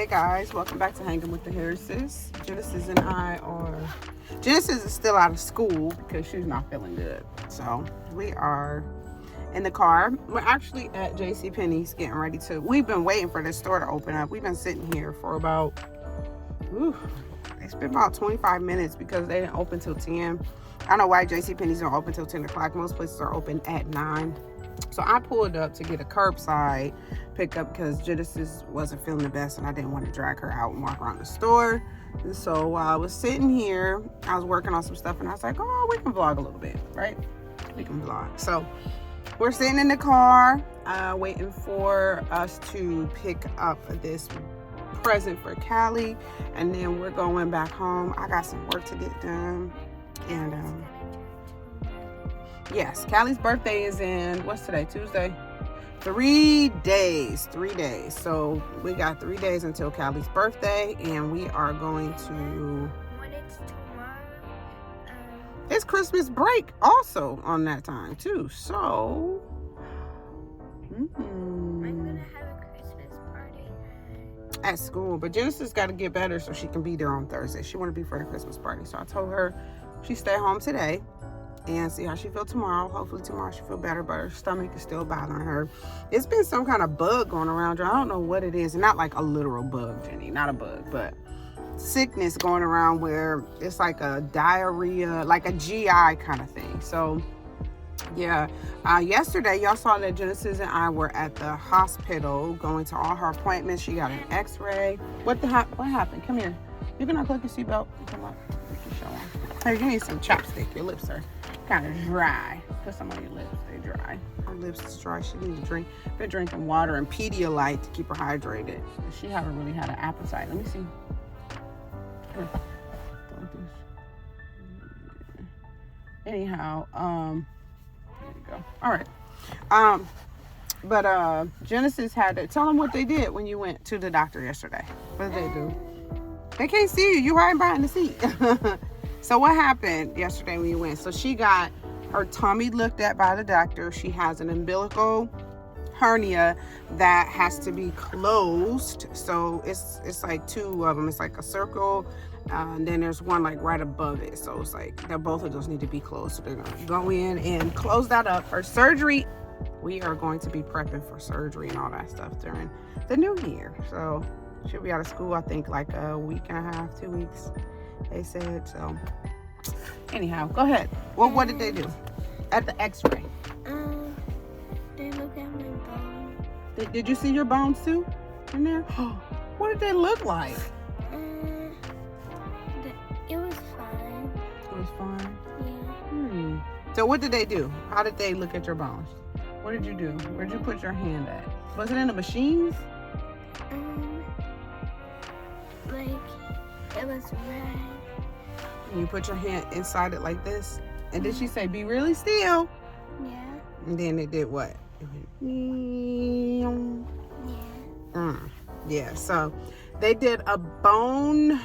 guys, welcome back to Hanging with the Harrises. Genesis and I are... Genesis is still out of school because she's not feeling good. So we are in the car. We're actually at JCPenney's getting ready to... We've been waiting for this store to open up. We've been sitting here for about... it's been about 25 minutes because they didn't open till 10. I don't know why JCPenney's don't open till 10 o'clock. Most places are open at 9. So I pulled up to get a curbside pickup because Genesis wasn't feeling the best and I didn't want to drag her out and walk around the store. And so while I was sitting here, I was working on some stuff and I was like, oh, we can vlog a little bit, right? We can vlog. So we're sitting in the car waiting for us to pick up this present for Callie, and then we're going back home. I got some work to get done. And yes, Callie's birthday is in, what's today, Tuesday? 3 days. So we got 3 days until Callie's birthday, and we are going to... When it's tomorrow, it's Christmas break also on that time too, so... I'm gonna have a Christmas party at school, but Genesis got to get better so she can be there on Thursday. She want to be for the Christmas party, so I told her she stay home today and see how she feel tomorrow. Hopefully tomorrow she feel better, but her stomach is still bothering her. It's been some kind of bug going around her. I don't know what it is. Not like a literal bug, Jenny, not a bug, but sickness going around where it's like a diarrhea, like a GI kind of thing. So yeah, yesterday y'all saw that Genesis and I were at the hospital going to all her appointments. She got an x-ray. What happened? Come here. You can unplug your seatbelt. Come up. Hey, you need some chapstick. Your lips are kind of dry. Put some on your lips. They're dry. Her lips is dry. She needs to drink. Been drinking water and Pedialyte to keep her hydrated. She haven't really had an appetite. Let me see. Here. Anyhow, there you go. All right. But Genesis had to tell them what they did when you went to the doctor yesterday. What did they do? They can't see you. You hiding behind the seat. So what happened yesterday when you went? So she got her tummy looked at by the doctor. She has an umbilical hernia that has to be closed. So it's like two of them. It's like a circle. And then there's one like right above it. So it's like that both of those need to be closed. So they're going to go in and close that up. Her surgery, we are going to be prepping for surgery and all that stuff during the new year. So she'll be out of school, I think, like a week and a half, 2 weeks, they said. So anyhow, go ahead. Well, what did they do at the x-ray? they look at my bones. Did you see your bones too in there? What did they look like? It was fine. It was fine. Yeah. So what did they do? How did they look at your bones? What did you do? Where did you put your hand at? Was it in the machines? Like it was red. And you put your hand inside it like this? And did she say, be really still? Yeah. And then it did what? It went, Yeah. yeah, so they did a bone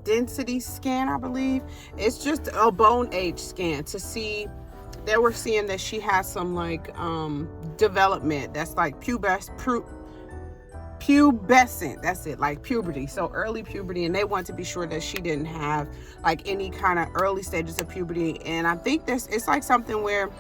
density scan, I believe. It's just a bone age scan to see. They were seeing that she has some like development that's like pubescent, that's it, like puberty, so early puberty, and they want to be sure that she didn't have like any kind of early stages of puberty. And I think it's like something where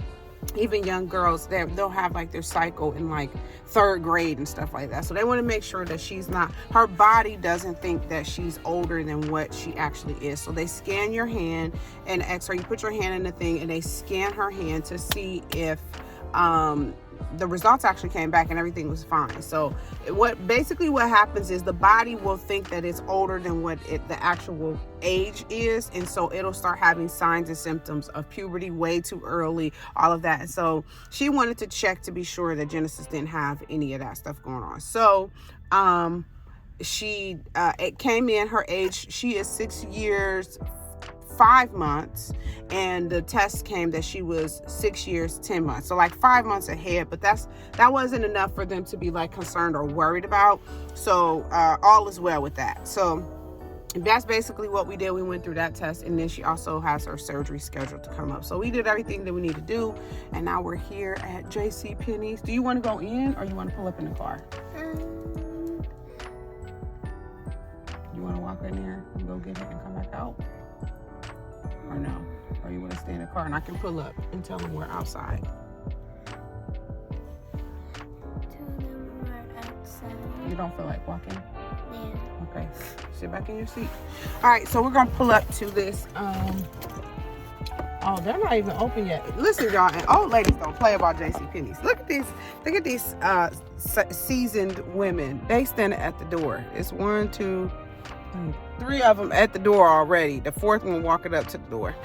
even young girls, they'll have like their cycle in like 3rd grade and stuff like that. So they want to make sure that she's not, her body doesn't think that she's older than what she actually is. So they scan your hand and x-ray. You put your hand in the thing and they scan her hand to see if the results actually came back and everything was fine. So what happens is the body will think that it's older than what the actual age is, and so it'll start having signs and symptoms of puberty way too early, all of that. And so she wanted to check to be sure that Genesis didn't have any of that stuff going on. So she it came in, her age, she is 6 years 5 months, and the test came that she was 6 years 10 months, so like 5 months ahead. But that wasn't enough for them to be like concerned or worried about. So all is well with that. So that's basically what we did. We went through that test, and then she also has her surgery scheduled to come up. So we did everything that we need to do, and now we're here at JCPenney's. Do you want to go in or you want to pull up in the car? walk in there and go get it and come back out? Or no? Or you want to stay in the car and I can pull up and tell them we're outside? Tell them we're outside. You don't feel like walking? Yeah. Okay, sit back in your seat. All right, so we're gonna pull up to this. Oh, they're not even open yet. Listen, y'all, and old ladies don't play about JCPenney's. Look at these. Look at these seasoned women. They standing at the door. It's 1, 2, 3 of them at the door already. The fourth one walking up to the door.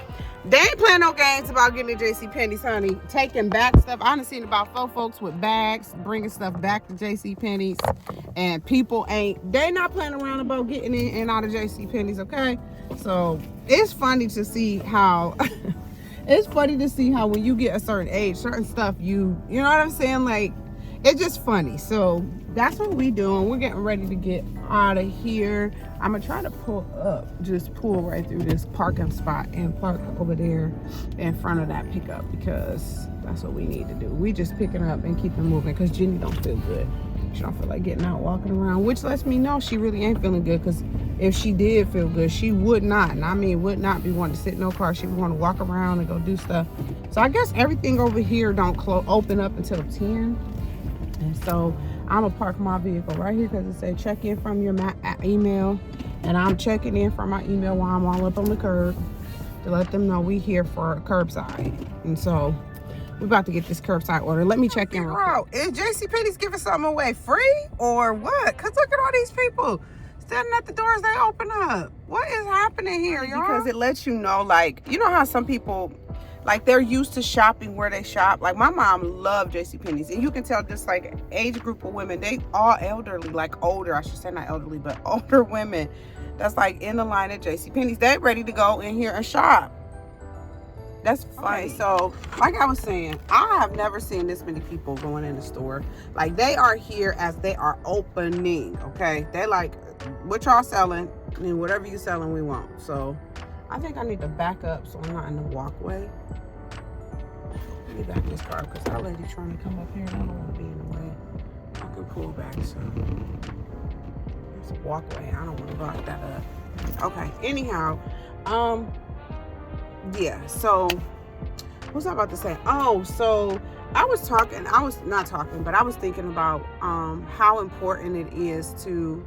They ain't playing no games about getting to JCPenney's, honey. Taking back stuff. I done seen about 4 folks with bags bringing stuff back to JCPenney's, and people they not playing around about getting in and out of JCPenney's, okay? So it's funny to see how it's funny to see how when you get a certain age, certain stuff you know what I'm saying? Like, it's just funny. So that's what we doing. We're getting ready to get out of here. I'm gonna try to just pull right through this parking spot and park over there in front of that pickup, because that's what we need to do. We just picking up and keeping moving because Jenny don't feel good. She don't feel like getting out walking around, which lets me know she really ain't feeling good, because if she did feel good, she would not, and I mean would not be wanting to sit in no car. She would want to walk around and go do stuff. So I guess everything over here don't open up until 10. And so I'm gonna park my vehicle right here because it said check in from your email, and I'm checking in from my email while I'm all up on the curb to let them know we here for curbside. And so we're about to get this curbside order. Let me check in real quick. Is JCPenney's giving something away free or what? Because look at all these people standing at the doors they open up. What is happening here, y'all? Because it lets you know, like, you know how some people, like, they're used to shopping where they shop. Like, my mom loved JCPenney's, and you can tell just like age group of women, they all elderly, like older, I should say, not elderly, but older women that's like in the line at JCPenney's. They ready to go in here and shop. That's funny. Okay. So like I was saying, I have never seen this many people going in the store. Like, they are here as they are opening, okay? They like, what y'all selling, and whatever you selling we want. So I think I need to back up so I'm not in the walkway. Let me back this car because that lady trying to come up here and I don't want to be in the way. I can pull back, so it's a walkway. I don't want to block that up. Okay, anyhow, yeah, so what was I about to say? Oh, so I was thinking about how important it is to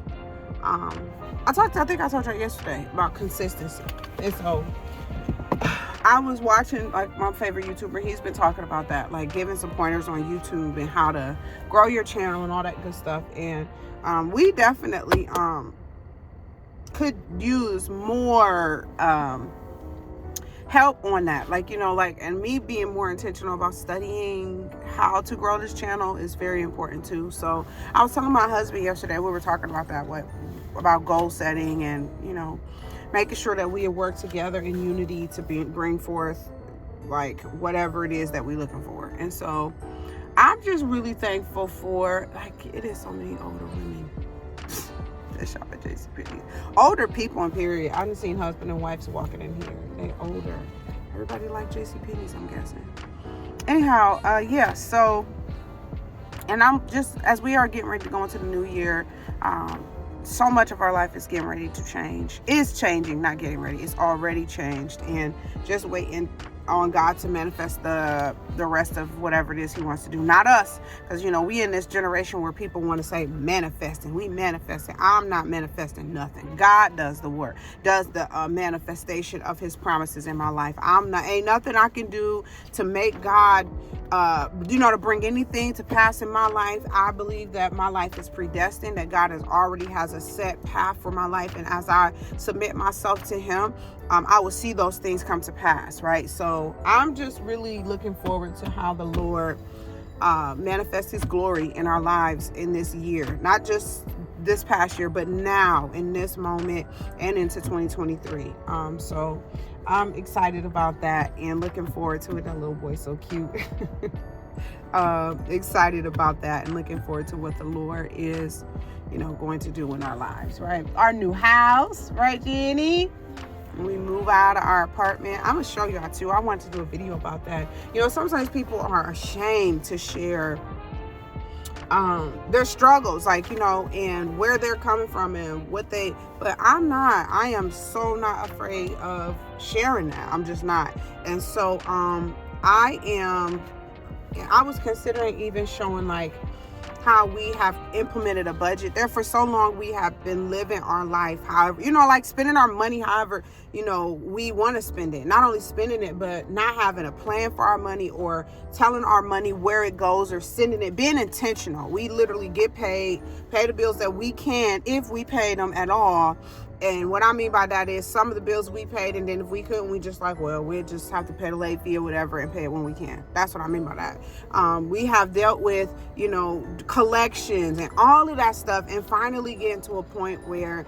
I think I told you yesterday about consistency. And so I was watching, like, my favorite YouTuber. He's been talking about that, like giving some pointers on YouTube and how to grow your channel and all that good stuff. And we definitely could use more help on that, like, you know, like, and me being more intentional about studying how to grow this channel is very important too. So I was telling my husband yesterday, we were talking about that, about goal setting and, you know, making sure that we work together in unity to bring forth, like, whatever it is that we're looking for. And so I'm just really thankful for, like, it is so many older women that shop at JCPenney. Older people in period. I done seen husband and wives walking in here. They older. Everybody like JCPenney's, I'm guessing. Anyhow, yeah, so, and I'm just, as we are getting ready to go into the new year, so much of our life is getting ready to change. It's changing, not getting ready. It's already changed. And just waiting on God to manifest the rest of whatever it is he wants to do. Not us. Because, you know, we in this generation where people want to say manifesting. We manifesting. I'm not manifesting nothing. God does the work. Does the manifestation of his promises in my life. Ain't nothing I can do to make God, you know, to bring anything to pass in my life. I believe that my life is predestined, that God already has a set path for my life. And as I submit myself to him, I will see those things come to pass, right? So I'm just really looking forward to how the Lord manifests his glory in our lives in this year. Not just this past year, but now in this moment and into 2023. So I'm excited about that and looking forward to it. That little boy's so cute. Excited about that and looking forward to what the Lord is, you know, going to do in our lives, right? Our new house, right, Jenny? When we move out of our apartment, I'm gonna show y'all too. I want to do a video about that. You know, sometimes people are ashamed to share their struggles, like, you know, and where they're coming from and what they, but I am so not afraid of sharing that. I'm just not. And so I was considering even showing like how we have implemented a budget. There for so long we have been living our life however, you know, like spending our money however, you know, we want to spend it. Not only spending it, but not having a plan for our money or telling our money where it goes or sending it, being intentional. We literally get paid, pay the bills that we can, if we pay them at all. And what I mean by that is some of the bills we paid, and then if we couldn't, we just like, well, we'll just have to pay the late fee or whatever and pay it when we can. That's what I mean by that. We have dealt with, you know, collections and all of that stuff, and finally getting to a point where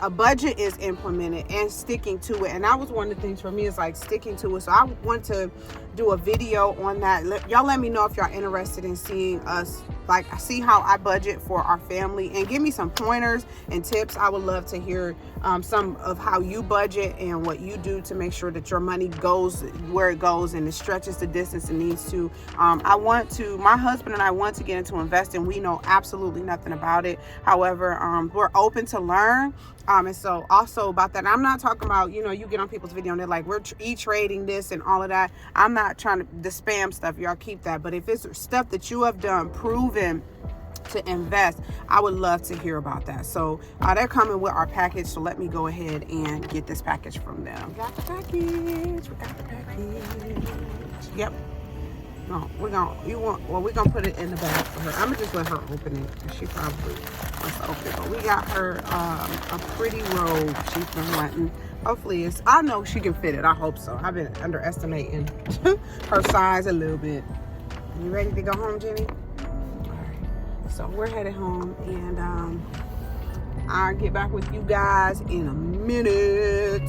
a budget is implemented and sticking to it. And that was one of the things for me, is like sticking to it. So I want to do a video on that. Y'all let me know if y'all interested in seeing us, like, see how I budget for our family, and give me some pointers and tips. I would love to hear some of how you budget and what you do to make sure that your money goes where it goes and it stretches the distance it needs to. My husband and I want to get into investing. We know absolutely nothing about it. However, we're open to learn. And so also about that, I'm not talking about, you know, you get on people's video and they're like, we're e-trading this and all of that. I'm not trying to, the spam stuff, y'all keep that. But if it's stuff that you have done, proven to invest, I would love to hear about that. So they're coming with our package. So let me go ahead and get this package from them. We got the package. Yep. No, we're gonna put it in the bag for her. I'm gonna just let her open it, because she probably wants to open it. But we got her a pretty robe she's been wanting. Hopefully I know she can fit it. I hope so. I've been underestimating her size a little bit. You ready to go home, Jenny? All right. So we're headed home, and I'll get back with you guys in a minute.